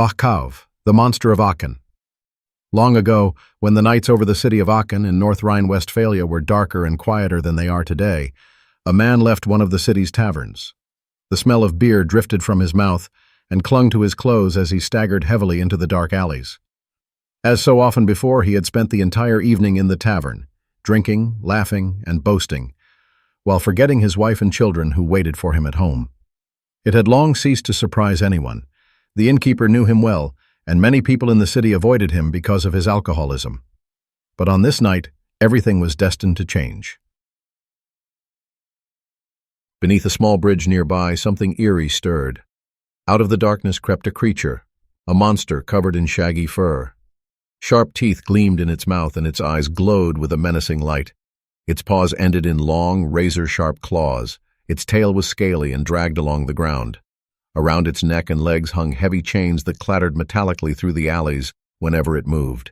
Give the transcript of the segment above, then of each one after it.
Bachkauv, the monster of Aachen. Long ago, when the nights over the city of Aachen in North Rhine-Westphalia were darker and quieter than they are today, a man left one of the city's taverns. The smell of beer drifted from his mouth and clung to his clothes as he staggered heavily into the dark alleys. As so often before, he had spent the entire evening in the tavern, drinking, laughing, and boasting, while forgetting his wife and children who waited for him at home. It had long ceased to surprise anyone. The innkeeper knew him well, and many people in the city avoided him because of his alcoholism. But on this night, everything was destined to change. Beneath a small bridge nearby, something eerie stirred. Out of the darkness crept a creature, a monster covered in shaggy fur. Sharp teeth gleamed in its mouth and its eyes glowed with a menacing light. Its paws ended in long, razor-sharp claws. Its tail was scaly and dragged along the ground. Around its neck and legs hung heavy chains that clattered metallically through the alleys whenever it moved.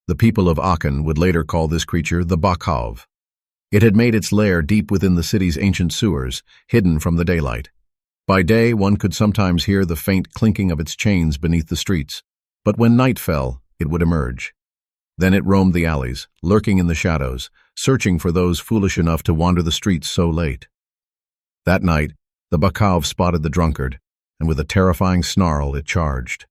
The people of Aachen would later call this creature the Bachkauv. It had made its lair deep within the city's ancient sewers, hidden from the daylight. By day, one could sometimes hear the faint clinking of its chains beneath the streets, but when night fell, it would emerge. Then it roamed the alleys, lurking in the shadows, searching for those foolish enough to wander the streets so late. That night, the Bachkauv spotted the drunkard, and with a terrifying snarl, it charged.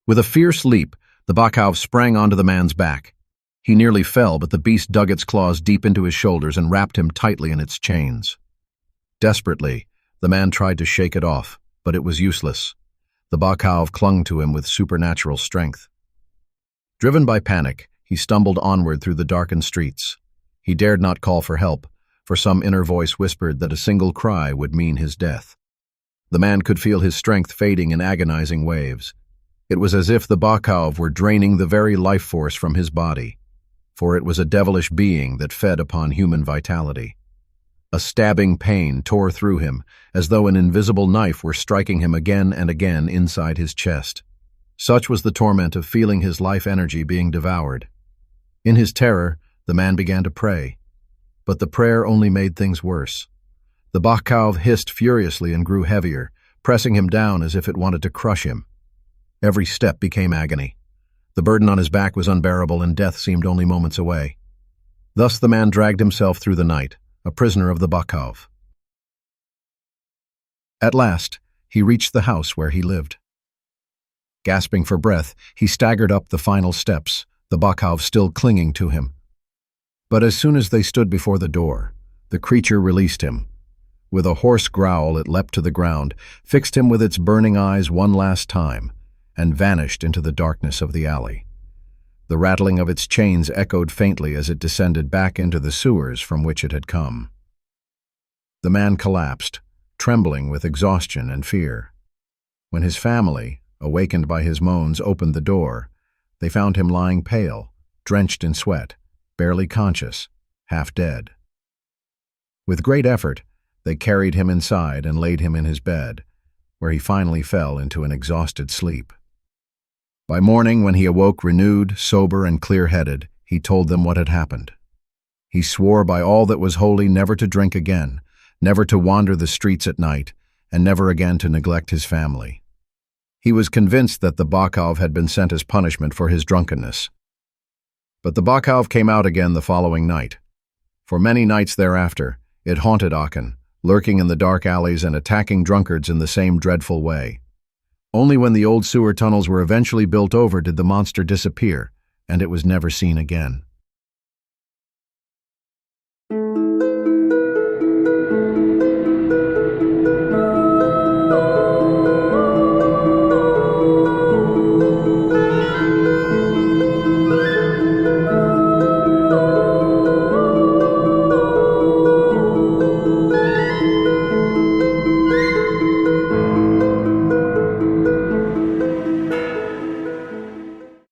With a fierce leap, the Bachkauv sprang onto the man's back. He nearly fell, but the beast dug its claws deep into his shoulders and wrapped him tightly in its chains. Desperately, the man tried to shake it off, but it was useless. The Bachkauv clung to him with supernatural strength. Driven by panic, he stumbled onward through the darkened streets. He dared not call for help, for some inner voice whispered that a single cry would mean his death. The man could feel his strength fading in agonizing waves. It was as if the Bachkauv were draining the very life force from his body, for it was a devilish being that fed upon human vitality. A stabbing pain tore through him, as though an invisible knife were striking him again and again inside his chest. Such was the torment of feeling his life energy being devoured. In his terror, the man began to pray. But the prayer only made things worse. The Bachkauv hissed furiously and grew heavier, pressing him down as if it wanted to crush him. Every step became agony. The burden on his back was unbearable, and death seemed only moments away. Thus the man dragged himself through the night, a prisoner of the Bachkauv. At last, he reached the house where he lived. Gasping for breath, he staggered up the final steps, the Bachkauv still clinging to him. But as soon as they stood before the door, the creature released him. With a hoarse growl, it leapt to the ground, fixed him with its burning eyes one last time, and vanished into the darkness of the alley. The rattling of its chains echoed faintly as it descended back into the sewers from which it had come. The man collapsed, trembling with exhaustion and fear. When his family, awakened by his moans, opened the door, they found him lying pale, drenched in sweat, barely conscious, half dead. With great effort, they carried him inside and laid him in his bed, where he finally fell into an exhausted sleep. By morning, when he awoke renewed, sober, and clear-headed, he told them what had happened. He swore by all that was holy never to drink again, never to wander the streets at night, and never again to neglect his family. He was convinced that the Bachkauv had been sent as punishment for his drunkenness. But the Bachkauv came out again the following night. For many nights thereafter, it haunted Aachen, lurking in the dark alleys and attacking drunkards in the same dreadful way. Only when the old sewer tunnels were eventually built over did the monster disappear, and it was never seen again.